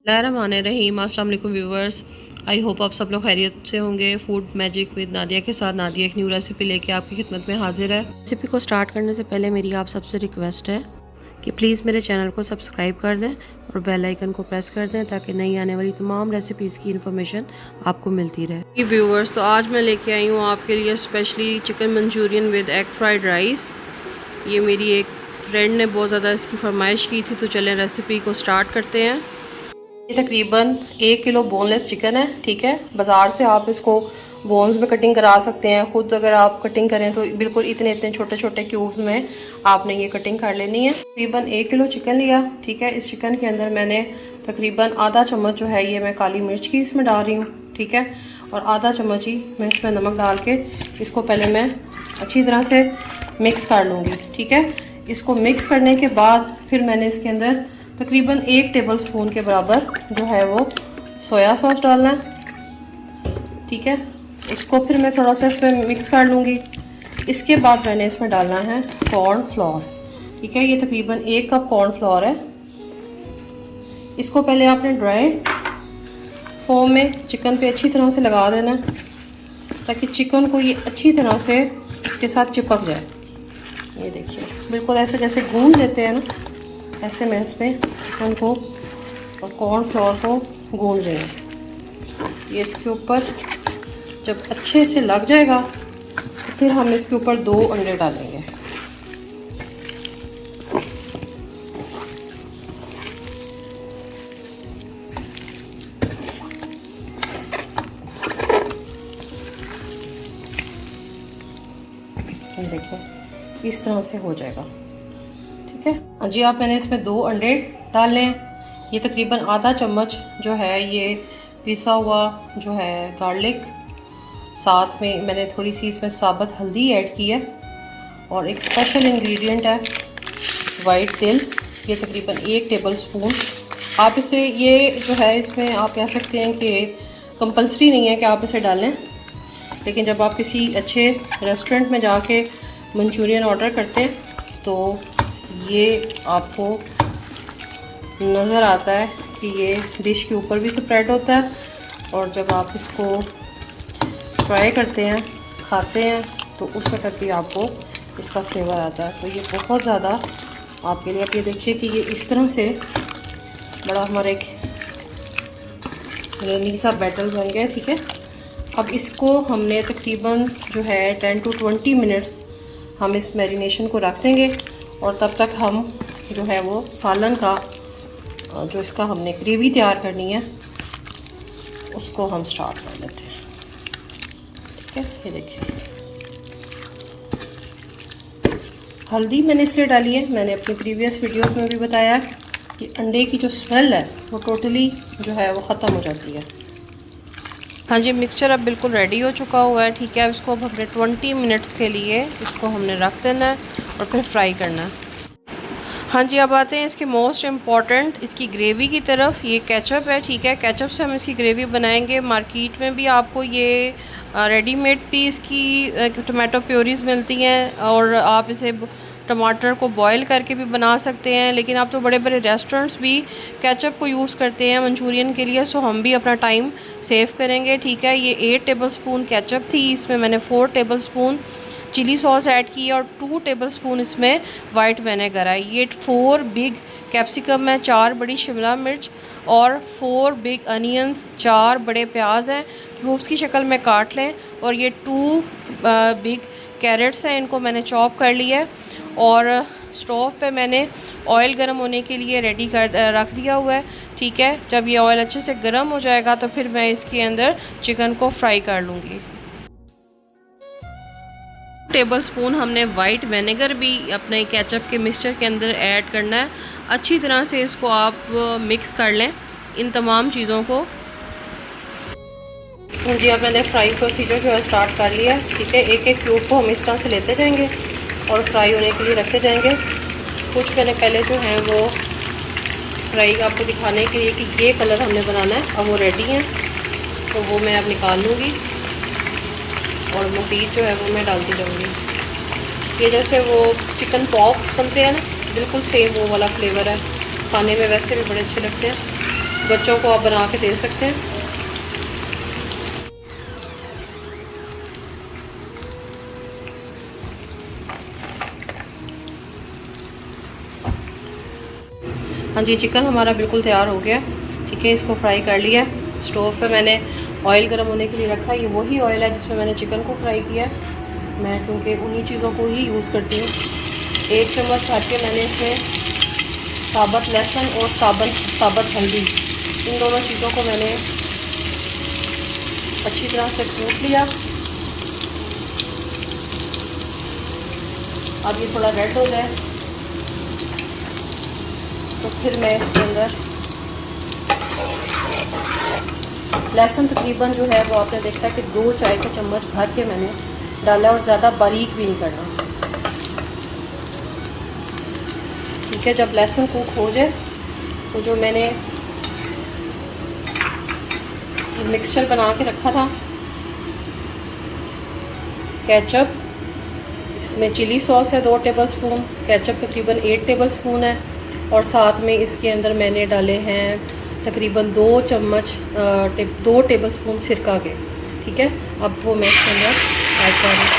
बिस्मिल्लाहिर्रहमानिर्रहीम। अस्सलाम वालेकुम व्यूवर्स, आई होप आप सब लोग खैरियत से होंगे। फूड मैजिक विद नादिया के साथ नादिया एक न्यू रेसिपी लेके आपकी खिदमत में हाजिर है। रेसिपी को स्टार्ट करने से पहले मेरी आप सबसे रिक्वेस्ट है कि प्लीज़ मेरे चैनल को सब्सक्राइब कर दें और बेल आइकन को प्रेस कर दें ताकि नई आने वाली तमाम रेसिपीज़ की इन्फॉर्मेशन आपको मिलती रहे। व्यूवर्स, तो आज मैं लेके आई हूँ आपके लिए specially chicken Manchurian with egg fried rice. ये मेरी एक फ्रेंड ने बहुत ज़्यादा इसकी फरमाइश की थी, तो चलें रेसिपी को स्टार्ट करते हैं। ये तकरीबन 1 किलो बोनलेस चिकन है, ठीक है। बाज़ार से आप इसको बोन्स में कटिंग करा सकते हैं। ख़ुद अगर आप कटिंग करें तो बिल्कुल इतने इतने छोटे छोटे क्यूब्स में आपने ये कटिंग कर लेनी है। तकरीबन 1 किलो चिकन लिया, ठीक है। इस चिकन के अंदर मैंने तकरीबन आधा चम्मच जो है ये मैं काली मिर्च की इसमें डाल रही हूँ, ठीक है। और आधा चम्मच ही मैं इसमें नमक डाल के इसको पहले मैं अच्छी तरह से मिक्स कर लूँगी, ठीक है। इसको मिक्स करने के बाद फिर मैंने इसके अंदर तकरीबन 1 टेबल स्पून के बराबर जो है वो सोया सॉस डालना है, ठीक है। उसको फिर मैं थोड़ा सा इसमें मिक्स कर लूँगी। इसके बाद मैंने इसमें डालना है कॉर्न फ्लोर, ठीक है। ये तकरीबन 1 कप कॉर्न फ्लोर है। इसको पहले आपने ड्राई फॉर्म में चिकन पे अच्छी तरह से लगा देना है ताकि चिकन को ये अच्छी तरह से इसके साथ चिपक जाए। ये देखिए, बिल्कुल ऐसे जैसे गूंद लेते हैं ना, ऐसे मैं इसमें चिकन को और कॉर्न फ्लोर को गूंद रही हूँ। ये इसके ऊपर जब अच्छे से लग जाएगा तो फिर हम इसके ऊपर 2 अंडे डालेंगे। ये देखिए, इस तरह से हो जाएगा, ठीक है जी। आप मैंने इसमें 2 अंडे डाल लें। ये तकरीबन आधा चम्मच जो है ये पिसा हुआ जो है गार्लिक, साथ में मैंने थोड़ी सी इसमें साबुत हल्दी ऐड की है और एक स्पेशल इंग्रेडिएंट है वाइट तिल, ये तकरीबन 1 टेबल स्पून। आप इसे ये जो है इसमें आप कह सकते हैं कि कंपल्सरी नहीं है कि आप इसे डालें, लेकिन जब आप किसी अच्छे रेस्टोरेंट में जाके मंचूरियन ऑर्डर करते हैं तो ये आपको नज़र आता है कि ये डिश के ऊपर भी स्प्रेड होता है और जब आप इसको ट्राई करते हैं, खाते हैं, तो उस वक्त भी आपको इसका फ्लेवर आता है। तो ये बहुत ज़्यादा आपके लिए, आप ये देखिए कि ये इस तरह से बड़ा हमारा एक रनी सा बैटर बन गया, ठीक है। अब इसको हमने तकरीबन जो है 10 to 20 मिनट्स हम इस मैरिनेशन को रख देंगे और तब तक हम जो है वो सालन का जो इसका हमने ग्रेवी तैयार करनी है उसको हम स्टार्ट कर लेते हैं, ठीक है। ये देखिए, हल्दी मैंने इसलिए डाली है, मैंने अपनी प्रीवियस वीडियोस में भी बताया कि अंडे की जो स्मेल है वो टोटली जो है वो ख़त्म हो जाती है। हाँ जी, मिक्सचर अब बिल्कुल रेडी हो चुका हुआ है, ठीक है। इसको अब हमने 20 मिनट्स के लिए इसको हमने रख देना है और फिर फ्राई करना है। हाँ जी, अब आते हैं इसके मोस्ट इम्पॉर्टेंट इसकी ग्रेवी की तरफ। ये केचप है, ठीक है। केचप से हम इसकी ग्रेवी बनाएंगे। मार्केट में भी आपको ये रेडीमेड भी इसकी टमाटो प्योरीज मिलती हैं और आप इसे टमाटर को बॉईल करके भी बना सकते हैं, लेकिन आप तो बड़े बड़े रेस्टोरेंट्स भी केचप को यूज़ करते हैं मंचूरियन के लिए, सो हम भी अपना टाइम सेव करेंगे, ठीक है। ये 8 टेबल स्पून केचप थी, इसमें मैंने 4 tablespoon chili sauce add की और 2 टेबल स्पून इसमें वाइट विनेगर है। ये 4 बिग कैप्सिकम है, 4 बड़ी शिमला मिर्च और 4 बिग अनियंस, 4 बड़े प्याज हैं, क्यूब्स की शक्ल में काट लें। और ये 2 बिग कैरेट्स हैं, इनको मैंने चॉप कर लिया है। और स्टोव पे मैंने ऑयल गर्म होने के लिए रेडी कर रख दिया हुआ है, ठीक है। जब ये ऑयल अच्छे से गर्म हो जाएगा तो फिर मैं इसके अंदर चिकन को फ्राई कर लूँगी। टेबल स्पून हमने वाइट विनेगर भी अपने केचप के मिक्सचर के अंदर ऐड करना है। अच्छी तरह से इसको आप मिक्स कर लें इन तमाम चीज़ों को। जी, अब मैंने फ्राई प्रोसीजर जो है स्टार्ट कर लिया, ठीक है। एक एक क्यूब को हम इस तरह से लेते जाएंगे और फ्राई होने के लिए रखते जाएंगे। कुछ मैंने पहले जो है वो फ्राई आपको दिखाने के लिए कि ये कलर हमने बनाना है, अब वो रेडी है तो वो मैं अब निकाल लूँगी और मज़ीद जो है वो मैं डालती जाऊँगी। ये जैसे वो चिकन पॉप्स बनते हैं ना, बिल्कुल सेम वो वाला फ्लेवर है, खाने में वैसे भी बड़े अच्छे लगते हैं। बच्चों को आप बना के दे सकते हैं। हाँ जी, चिकन हमारा बिल्कुल तैयार हो गया। ठीक है, इसको फ्राई कर लिया। स्टोव पे मैंने ऑयल गर्म होने के लिए रखा। ये वही ऑयल है जिसमें मैंने चिकन को फ्राई किया। मैं क्योंकि उन्हीं चीज़ों को ही यूज़ करती हूँ। 1 चम्मच भर के मैंने इसमें साबुत लहसुन और साबुत हल्दी, इन दोनों चीज़ों को मैंने अच्छी तरह से कूट लिया। अब ये थोड़ा रेड हो जाए तो फिर मैं इसके अंदर लहसुन तकरीबन जो है वो आपने देखा कि 2 चाय के चम्मच भर के मैंने डाला, और ज़्यादा बारीक भी नहीं करना। ठीक है, जब लहसुन कुक हो जाए तो जो मैंने मिक्सचर बना के रखा था, केचप, इसमें चिली सॉस है 2 टेबलस्पून, केचप तकरीबन 8 टेबलस्पून है, और साथ में इसके अंदर मैंने डाले हैं तकरीबन 2 टेबलस्पून सिरका के। ठीक है, अब वो मैं इसके अंदर ऐड कर रही हूँ।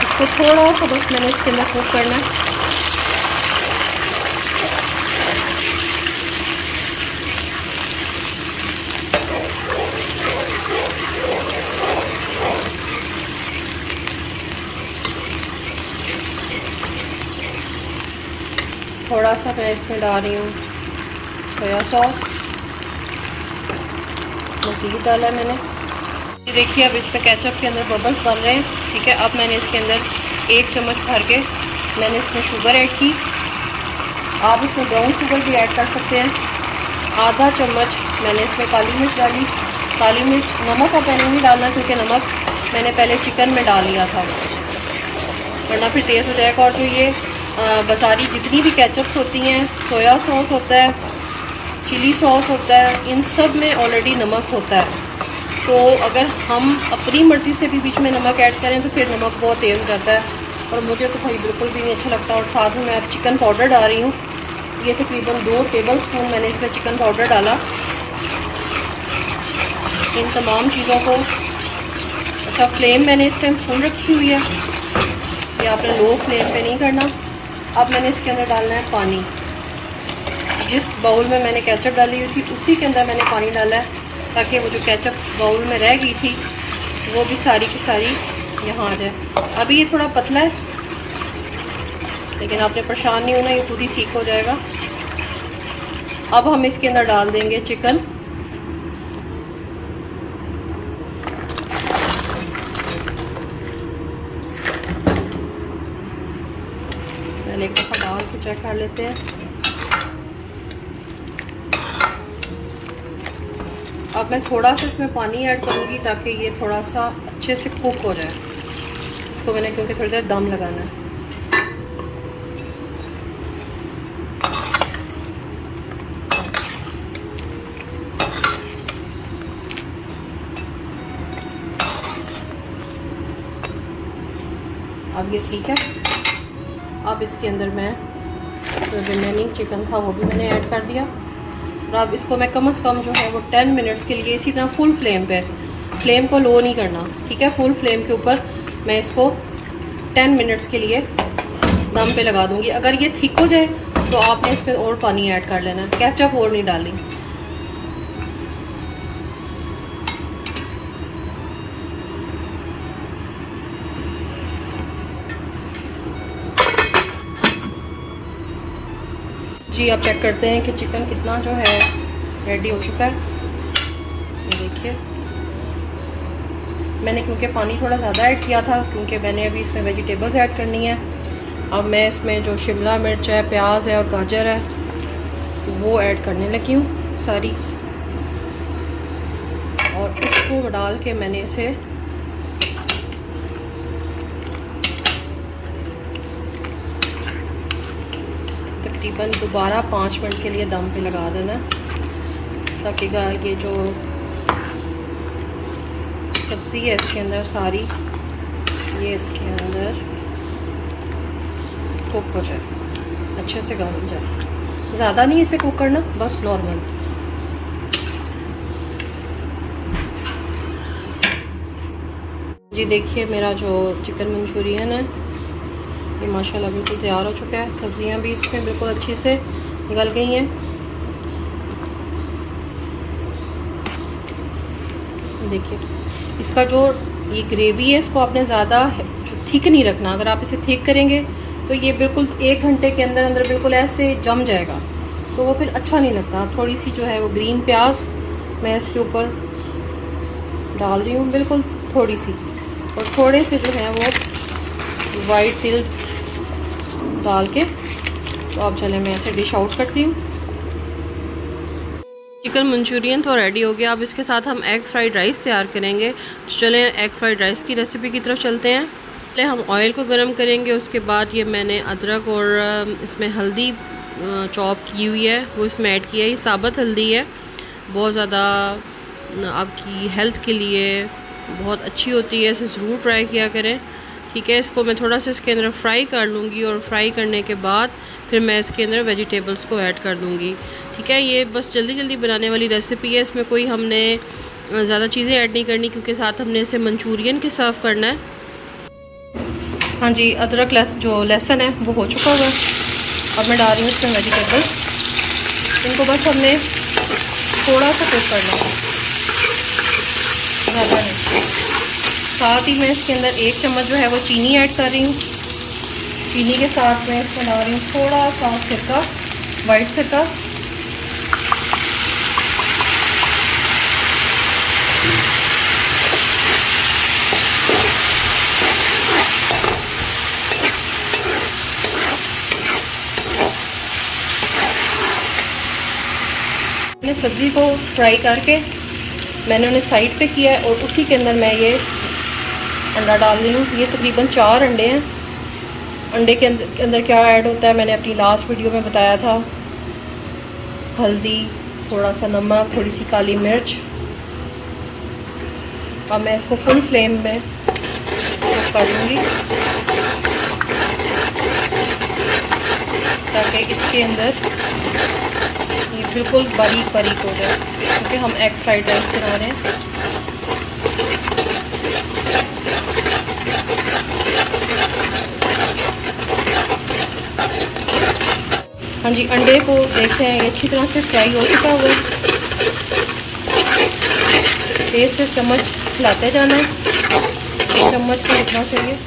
इसको थोड़ा सा बस मैंने इसके अंदर कुक करना है। थोड़ा सा मैं इसमें डाल रही हूँ सोया सॉस, मज़ीद डाला है मैंने। ये देखिए, अब इस पे केचप के अंदर बबल्स बन रहे हैं। ठीक है, अब मैंने इसके अंदर 1 चम्मच भर के मैंने इसमें शुगर ऐड की। आप इसमें ब्राउन शुगर भी ऐड कर सकते हैं। आधा चम्मच मैंने इसमें काली मिर्च डाली। काली मिर्च, नमक अब मैंने नहीं डालना क्योंकि नमक मैंने पहले चिकन में डाल लिया था, वरना फिर तेज़ हो जाएगा। और जो ये बाजारी जितनी भी केचप्स होती हैं, सोया सॉस होता है, चिली सॉस होता है, इन सब में ऑलरेडी नमक होता है। तो अगर हम अपनी मर्ज़ी से भी बीच में नमक ऐड करें तो फिर नमक बहुत तेज़ हो जाता है, और मुझे तो भाई बिल्कुल भी नहीं अच्छा लगता। और साथ में मैं अब चिकन पाउडर डाल रही हूँ। ये तकरीबन 2 टेबलस्पून मैंने इसमें चिकन पाउडर डाला। इन तमाम चीज़ों को, अच्छा फ्लेम मैंने इस टाइम फुल रखी हुई है, ये आपने लो फ्लेम पे नहीं करना। अब मैंने इसके अंदर डालना है पानी। जिस बाउल में मैंने केचप डाली हुई थी उसी के अंदर मैंने पानी डाला है, ताकि वो जो केचप बाउल में रह गई थी वो भी सारी की सारी यहाँ आ जाए। अभी ये थोड़ा पतला है, लेकिन आपने परेशान नहीं होना, ये खुद ही ठीक हो जाएगा। अब हम इसके अंदर डाल देंगे चिकन। पहले एक दफ़ा डाल के चेक कर लेते हैं। अब मैं थोड़ा सा इसमें पानी ऐड करूँगी ताकि ये थोड़ा सा अच्छे से कुक हो जाए। इसको मैंने क्योंकि थोड़ी देर दम लगाना है। अब ये ठीक है। अब इसके अंदर मैं जो रिमेनिंग चिकन था वो भी मैंने ऐड कर दिया, और अब इसको मैं कम से कम जो है वो 10 मिनट्स के लिए इसी तरह फुल फ्लेम पे, फ्लेम को लो नहीं करना। ठीक है, फुल फ्लेम के ऊपर मैं इसको 10 मिनट्स के लिए दम पे लगा दूंगी। अगर ये थिक हो जाए तो आपने इसमें और पानी ऐड कर लेना, केचप और नहीं डालनी। जी, आप चेक करते हैं कि चिकन कितना जो है रेडी हो चुका है। ये देखिए, मैंने क्योंकि पानी थोड़ा ज़्यादा ऐड किया था, क्योंकि मैंने अभी इसमें वेजिटेबल्स ऐड करनी है। अब मैं इसमें जो शिमला मिर्च है, प्याज है और गाजर है वो ऐड करने लगी हूँ सारी, और इसको डाल के मैंने इसे तकरीबन दोबारा 5 मिनट के लिए दम पे लगा देना, ताकि ये जो सब्ज़ी है इसके अंदर सारी ये इसके अंदर कुक हो जाए। अच्छे से गल जाए। ज़्यादा नहीं इसे कुक करना, बस नॉर्मल। जी देखिए मेरा जो चिकन मंचूरियन है ये माशाल्लाह बिल्कुल तैयार हो चुका है। सब्जियां भी इसमें बिल्कुल अच्छे से गल गई हैं। देखिए इसका जो ये ग्रेवी है इसको आपने ज़्यादा थिक नहीं रखना। अगर आप इसे थिक करेंगे तो ये बिल्कुल 1 घंटे के अंदर अंदर बिल्कुल ऐसे जम जाएगा, तो वो फिर अच्छा नहीं लगता। थोड़ी सी जो है वो ग्रीन प्याज मैं इसके ऊपर डाल रही हूँ, बिल्कुल थोड़ी सी, और थोड़े से जो है वो वाइट तिल डाल के। तो अब चले मैं इसे डिश आउट करती हूँ। चिकन मंचूरियन तो रेडी हो गया। अब इसके साथ हम एग फ्राइड राइस तैयार करेंगे। तो चलें एग फ्राइड राइस की रेसिपी की तरफ चलते हैं। पहले हम ऑयल को गर्म करेंगे, उसके बाद ये मैंने अदरक और इसमें हल्दी चॉप की हुई है वो इसमें ऐड किया है। ये साबुत हल्दी है, बहुत ज़्यादा आपकी हेल्थ के लिए बहुत अच्छी होती है, इसे ज़रूर ट्राई किया करें। ठीक है, इसको मैं थोड़ा सा इसके अंदर फ्राई कर लूँगी और फ्राई करने के बाद फिर मैं इसके अंदर वेजिटेबल्स को ऐड कर दूँगी। ठीक है, ये बस जल्दी जल्दी बनाने वाली रेसिपी है, इसमें कोई हमने ज़्यादा चीज़ें ऐड नहीं करनी क्योंकि साथ हमने इसे मंचूरियन के सर्व करना है। हाँ जी, अदरक जो लहसुन है वो हो चुका हुआ है। अब मैं डाल रही हूँ इसमें वेजिटेबल्स। इनको बस हमने थोड़ा सा कुक करना है, ज़्यादा नहीं। साथ ही मैं इसके अंदर 1 चम्मच जो है वो चीनी ऐड कर रही हूँ। चीनी के साथ मैं इसमें डाल रही हूँ थोड़ा सा सिरका, वाइट सिरका। मैंने सब्ज़ी को फ्राई करके मैंने उन्हें साइड पे किया है और उसी के अंदर मैं ये अंडा डाल रही हूँ। ये तकरीबन 4 अंडे हैं। अंडे के अंदर क्या ऐड होता है मैंने अपनी लास्ट वीडियो में बताया था। हल्दी, थोड़ा सा नमक, थोड़ी सी काली मिर्च। अब मैं इसको फुल फ्लेम में कुक कर लूँगी ताकि इसके अंदर ये बिल्कुल बारीक बारीक हो जाए, क्योंकि हम एग फ्राइड राइस बना रहे हैं। हाँ जी, अंडे को देखते हैं ये अच्छी तरह से फ्राई हो चुका हुआ है। तेज से चम्मच हिलाते जाना है, चम्मच को रुकना चाहिए।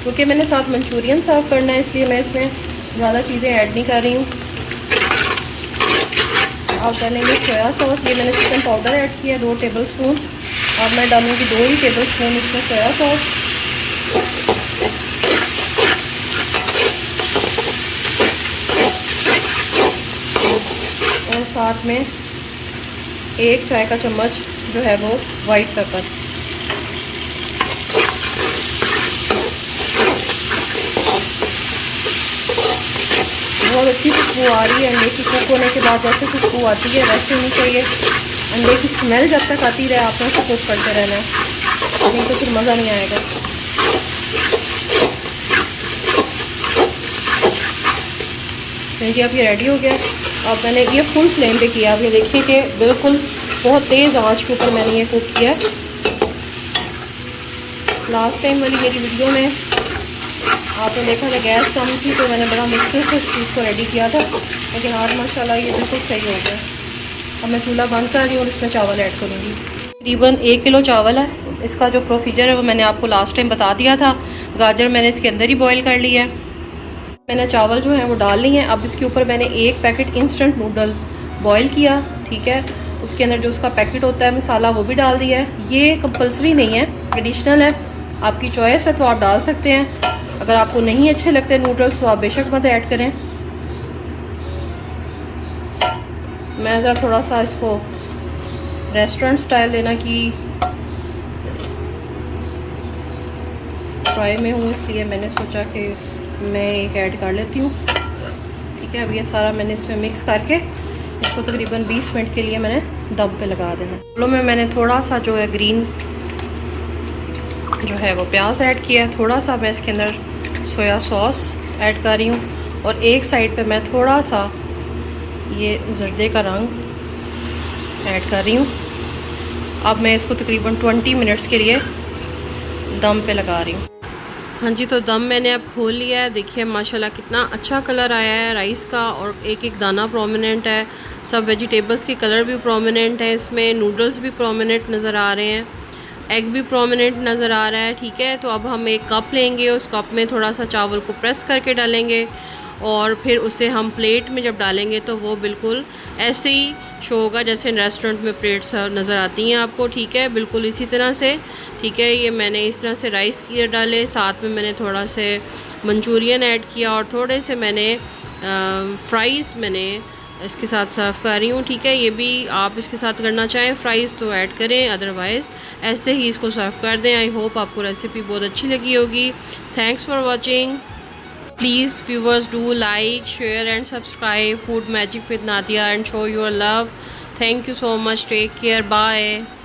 क्योंकि मैंने साथ मंचूरियन सर्व करना है इसलिए मैं इसमें ज़्यादा चीज़ें ऐड नहीं कर रही हूँ। अब डालेंगे सोया सॉस। ये मैंने चिकन पाउडर ऐड किया 2 टेबलस्पून। अब मैं डालूँगी 2 ही टेबलस्पून इसमें सोया सॉस। और साथ में 1 चाय का चम्मच जो है वो वाइट पेपर। बहुत अच्छी खुशबू आ रही है अंडे की। कुक होने के बाद जैसे खुशबू आती है वैसे होनी चाहिए। अंडे की स्मेल जब तक आती रहे आपने उसको कुक करते रहना है, नहीं तो फिर मज़ा नहीं आएगा। जी अब ये रेडी हो गया। अब मैंने ये फुल फ्लेम पे किया। अब ये देखिए कि बिल्कुल बहुत तेज़ आंच के ऊपर मैंने ये कुक किया। लास्ट टाइम वाली मेरी वीडियो में आपने देखा था गैस कम थी तो मैंने बड़ा मुश्किल से इस चीज़ को रेडी किया था, लेकिन आज माशाल्लाह ये बिल्कुल सही हो गया। अब मैं चूल्हा बंद कर रही हूँ और इसमें चावल ऐड करूँगी। तकरीबन 1 किलो चावल है। इसका जो प्रोसीजर है वो मैंने आपको लास्ट टाइम बता दिया था। गाजर मैंने इसके अंदर ही बॉयल कर ली है। मैंने चावल जो है वो डाल ली हैं। अब इसके ऊपर मैंने 1 पैकेट इंस्टेंट नूडल बॉयल किया। ठीक है, उसके अंदर जो उसका पैकेट होता है मसाला वो भी डाल दिया है। ये कंपल्सरी नहीं है, एडिशनल है, आपकी चॉइस है तो आप डाल सकते हैं। अगर आपको नहीं अच्छे लगते नूडल्स तो आप बेशक मत ऐड करें। मैं ज़रा थोड़ा सा इसको रेस्टोरेंट स्टाइल देना की ट्राई में हूँ, इसलिए मैंने सोचा कि मैं एक ऐड कर लेती हूँ। ठीक है, अब ये सारा मैंने इसमें मिक्स करके इसको तकरीबन 20 मिनट के लिए मैंने दम पे लगा देना। चलो मैंने थोड़ा सा जो है ग्रीन जो है वो प्याज ऐड किया है। थोड़ा सा मैं इसके अंदर सोया सॉस ऐड कर रही हूँ और एक साइड पे मैं थोड़ा सा ये जर्दे का रंग ऐड कर रही हूँ। अब मैं इसको तकरीबन 20 मिनट्स के लिए दम पे लगा रही हूँ। हाँ जी, तो दम मैंने अब खोल लिया है। देखिए माशाल्लाह कितना अच्छा कलर आया है राइस का और एक एक दाना प्रोमिनेंट है। सब वेजिटेबल्स के कलर भी प्रोमिनेंट है इसमें, नूडल्स भी प्रोमिनेंट नज़र आ रहे हैं, एग भी प्रोमिनेंट नज़र आ रहा है। ठीक है, तो अब हम एक कप लेंगे, उस कप में थोड़ा सा चावल को प्रेस करके डालेंगे और फिर उसे हम प्लेट में जब डालेंगे तो वो बिल्कुल ऐसे ही शो होगा जैसे रेस्टोरेंट में प्लेट्स नज़र आती हैं आपको। ठीक है, बिल्कुल इसी तरह से। ठीक है, ये मैंने इस तरह से राइस किए डाले, साथ में मैंने थोड़ा से मंचूरियन ऐड किया और थोड़े से मैंने फ्राइज़ मैंने इसके साथ सर्व कर रही हूँ। ठीक है, ये भी आप इसके साथ करना चाहें फ्राइज़ तो ऐड करें, अदरवाइज़ ऐसे ही इसको सर्व कर दें। आई होप आपको रेसिपी बहुत अच्छी लगी होगी। Thanks for watching. Please viewers, do like, share and subscribe Food Magic with Nadia and show your love. Thank you so much. Take care. Bye.